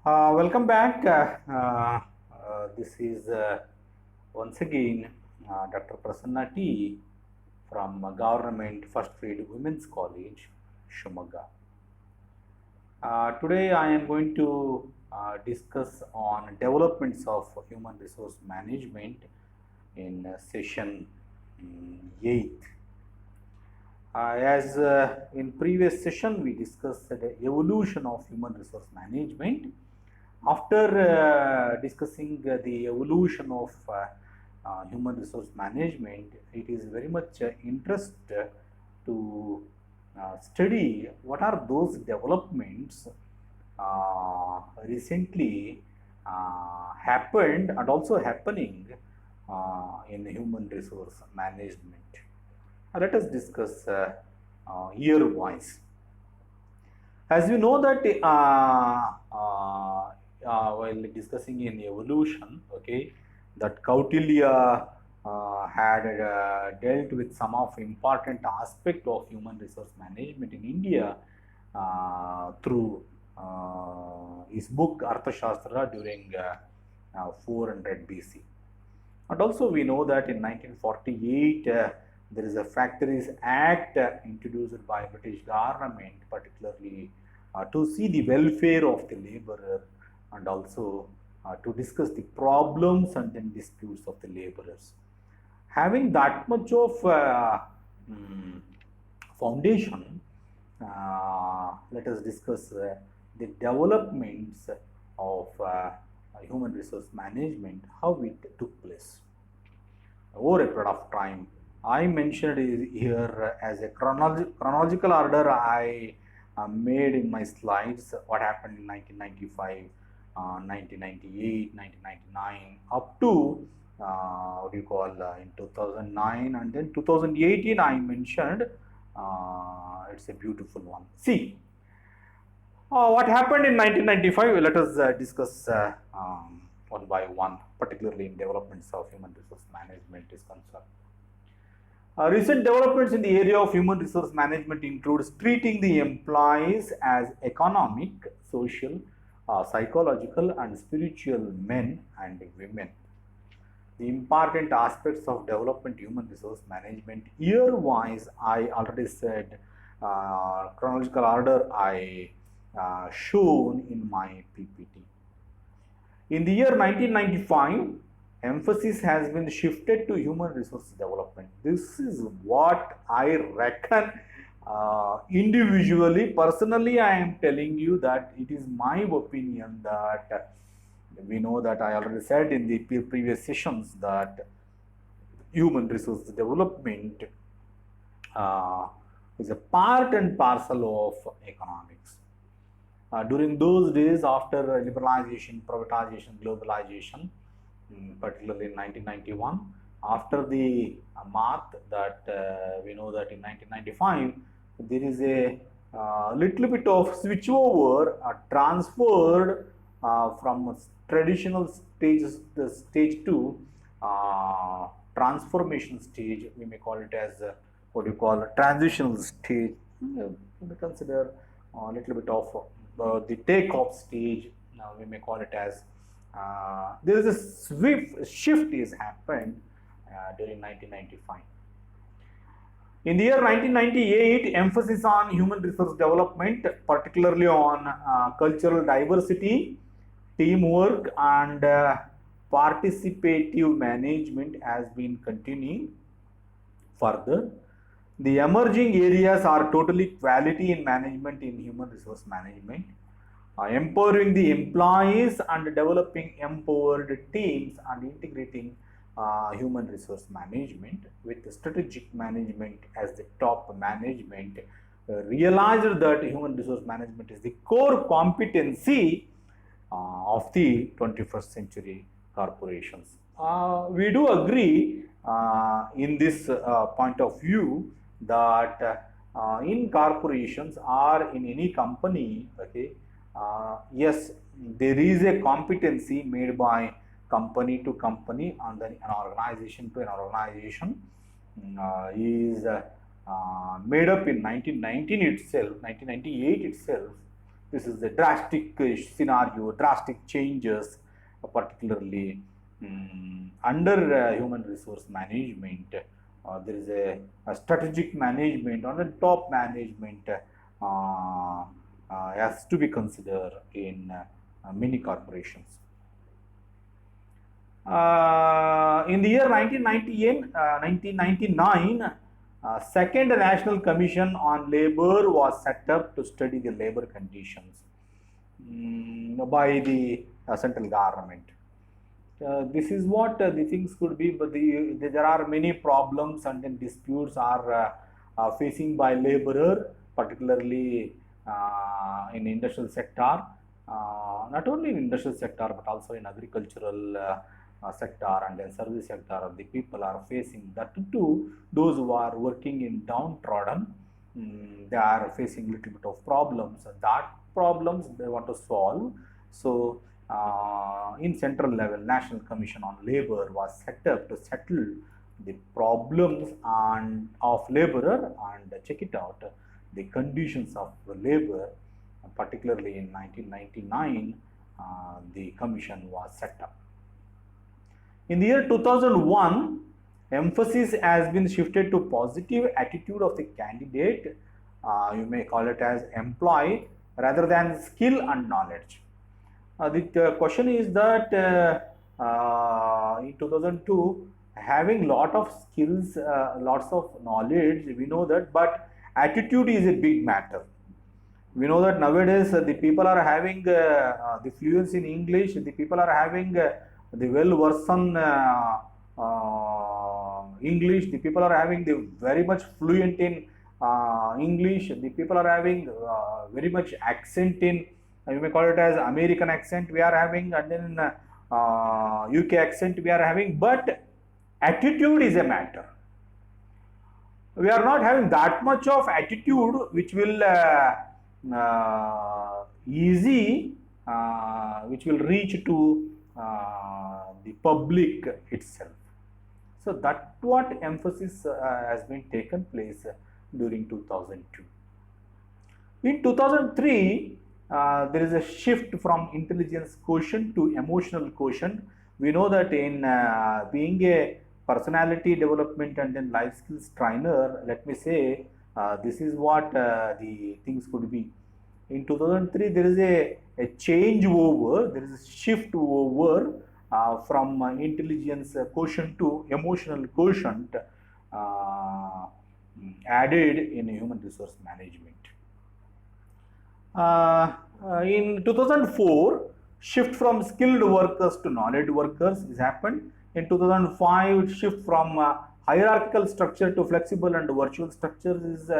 Welcome back. This is once again Dr. Prasanna T from Government First Grade Women's College, Shumaga. Today I am going to discuss on developments of human resource management in session 8. As in previous session we discussed the evolution of human resource management. After discussing the evolution of human resource management, it is very much interest to study what are those developments recently happened and also happening in human resource management. Let us discuss year-wise. As you know that while discussing in evolution, okay, that Kautilya had dealt with some of important aspect of human resource management in India through his book Arthashastra during 400 BC. And also we know that in 1948 there is a Factories Act introduced by British government, particularly to see the welfare of the laborer and also to discuss the problems and then disputes of the laborers. Having that much of foundation, let us discuss the developments of human resource management, how it took place over a period of time. I mentioned here as a chronological order I made in my slides what happened in 1995, 1998, 1999, up to what do you call in 2009, and then 2018 I mentioned. It's a beautiful one. See, what happened in 1995? Let us discuss one by one, particularly in developments of human resource management is concerned. Recent developments in the area of human resource management includes treating the employees as economic, social, psychological, and spiritual men and women. The important aspects of development human resource management year-wise, I already said chronological order I shown in my PPT. In the year 1995, emphasis has been shifted to human resource development. This is what I reckon individually, personally, I am telling you that it is my opinion that we know that I already said in the previous sessions that human resource development is a part and parcel of economics. During those days after liberalization, privatization, globalization, particularly in 1991, after the math that we know that in 1995 there is a little bit of switch over transferred from traditional stages the stage to transformation stage. We may call it as what you call a transitional stage. We consider a little bit of the take-off stage. Now we may call it as there is a swift shift is happened during 1995. In the year 1998, emphasis on human resource development, particularly on cultural diversity, teamwork, and participative management has been continuing further. The emerging areas are totally quality in management in human resource management, empowering the employees and developing empowered teams and integrating human resource management with strategic management as the top management realized that human resource management is the core competency of the 21st century corporations. We do agree in this point of view that in corporations or in any company, okay, yes, there is a competency made by company to company and then an organization to an organization is made up in 1998 itself. This is a drastic scenario, drastic changes, particularly under human resource management. There is a strategic management or the top management has to be considered in many corporations. In the year 1999, Second National Commission on Labour was set up to study the labor conditions by the central government. This is what the things could be, but there are many problems and then disputes are facing by laborer, particularly in industrial sector, not only in industrial sector but also in agricultural sector and then service sector. The people are facing that too. Those who are working in downtrodden, they are facing little bit of problems. That problems they want to solve. So in central level, National Commission on Labour was set up to settle the problems of laborer and check it out the conditions of labor. Particularly in 1999, the commission was set up. In the year 2001, emphasis has been shifted to positive attitude of the candidate. You may call it as employee rather than skill and knowledge. The question is that in 2002, having lot of skills, lots of knowledge, we know that, but attitude is a big matter. We know that nowadays the people are having the fluency in English, the people are having the well-versed English, the people are having the very much fluent in English, the people are having very much accent in, you may call it as American accent we are having, and then UK accent we are having, but attitude is a matter. We are not having that much of attitude which will which will reach to the public itself. So that's what emphasis has been taken place during 2002. In 2003, there is a shift from intelligence quotient to emotional quotient. We know that in being a personality development and then life skills trainer, let me say, this is what the things could be. In 2003, there is a change over, there is a shift over from intelligence quotient to emotional quotient added in human resource management. In 2004, shift from skilled workers to knowledge workers has happened. In 2005, shift from hierarchical structure to flexible and virtual structures is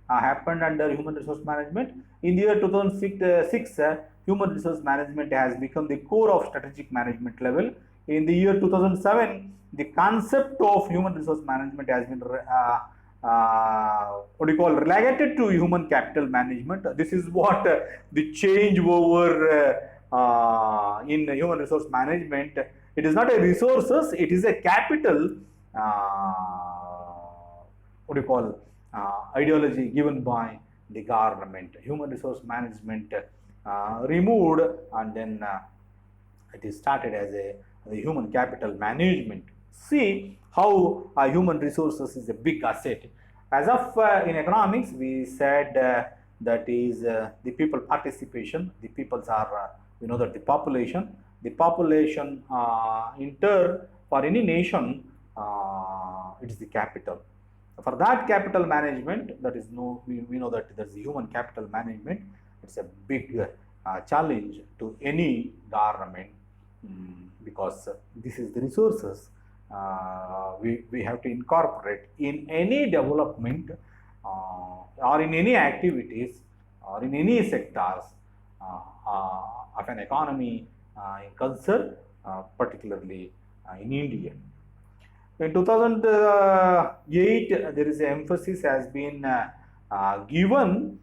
happened under human resource management. In the year 2006, human resource management has become the core of strategic management level. In the year 2007, the concept of human resource management has been relegated to human capital management. This is what the change over in human resource management. It is not a resources, it is a capital ideology given by the government. Human resource management removed and then it is started as a human capital management. See how human resources is a big asset. As of in economics, we said that is the people participation. The peoples are, we know that the population in turn for any nation, it is the capital. For that capital management, that is we know that there is human capital management. It's a big challenge to any government because this is the resources we have to incorporate in any development or in any activities or in any sectors of an economy in concern, particularly in India. In 2008, there is an emphasis has been given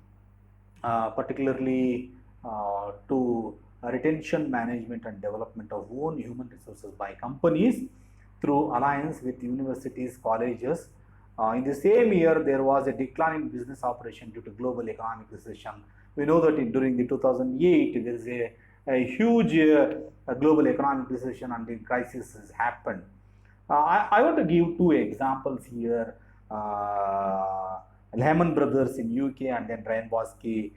particularly to retention management and development of own human resources by companies through alliance with universities, colleges. In the same year, there was a decline in business operation due to global economic recession. We know that during the 2008 there is a huge global economic recession and the crisis has happened. I want to give two examples here. Lehman Brothers in UK and then Ryan Bosky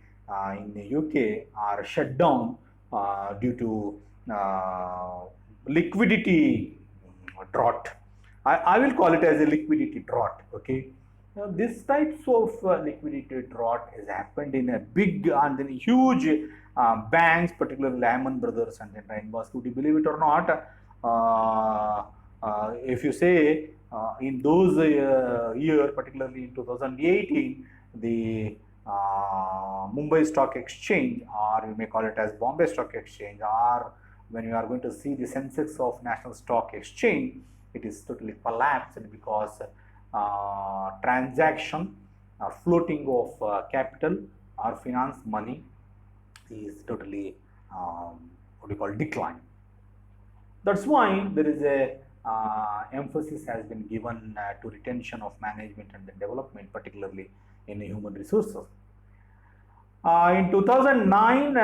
in the UK are shut down due to liquidity drought. I will call it as a liquidity drought. Okay. Now, this types of liquidity drought has happened in a big and then huge banks, particularly Lehman Brothers and then Ryan Bosky. Would you believe it or not? If you say in those year, particularly in 2018, the Mumbai Stock Exchange, or you may call it as Bombay Stock Exchange, or when you are going to see the Sensex of National Stock Exchange, it is totally collapsed because transaction or floating of capital or finance money is totally what we call decline. That's why there is a emphasis has been given to retention of management and the development, particularly in human resources. In 2009,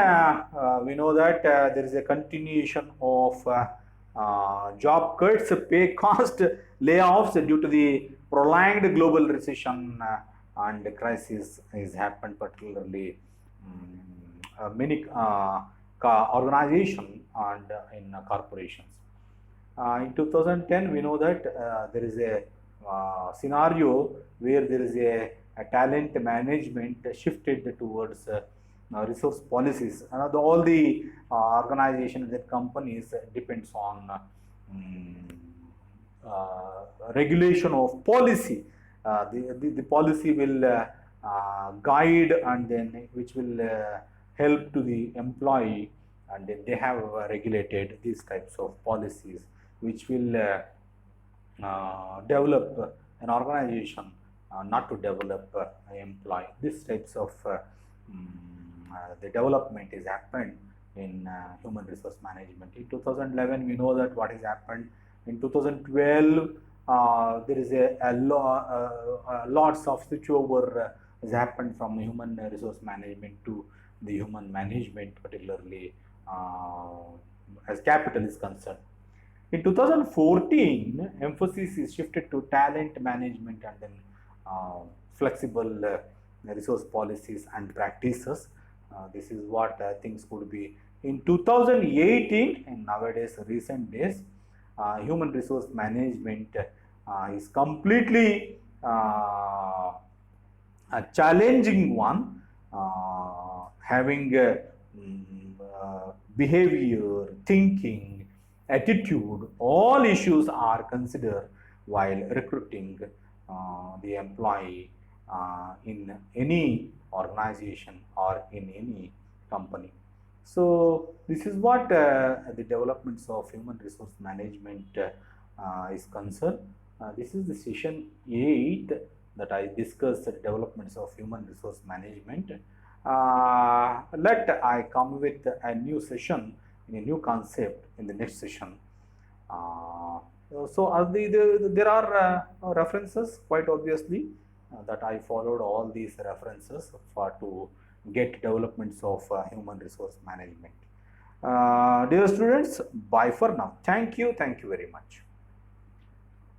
we know that there is a continuation of job cuts, pay cost layoffs due to the prolonged global recession and the crisis has happened, particularly many organizations and in corporations. In 2010, we know that there is a scenario where there is a talent management shifted towards resource policies. All the organizations and companies depends on regulation of policy. The policy will guide and then which will help to the employee, and then they have regulated these types of policies which will develop an organization, not to develop employee. These types of the development is happened in human resource management. In 2011, we know that what has happened. In 2012, there is lots of switchover has happened from human resource management to the human management, particularly as capital is concerned. In 2014, emphasis is shifted to talent management and then flexible resource policies and practices. This is what things could be. In 2018, and nowadays, recent days, human resource management is completely a challenging one, having behavior, thinking, attitude, all issues are considered while recruiting the employee in any organization or in any company. So this is what the developments of human resource management is concerned. This is the session 8 that I discussed the developments of human resource management. Let I come with a new session in a new concept in the next session. So there are references, quite obviously, that I followed all these references to get developments of human resource management. Dear students, bye for now. Thank you very much.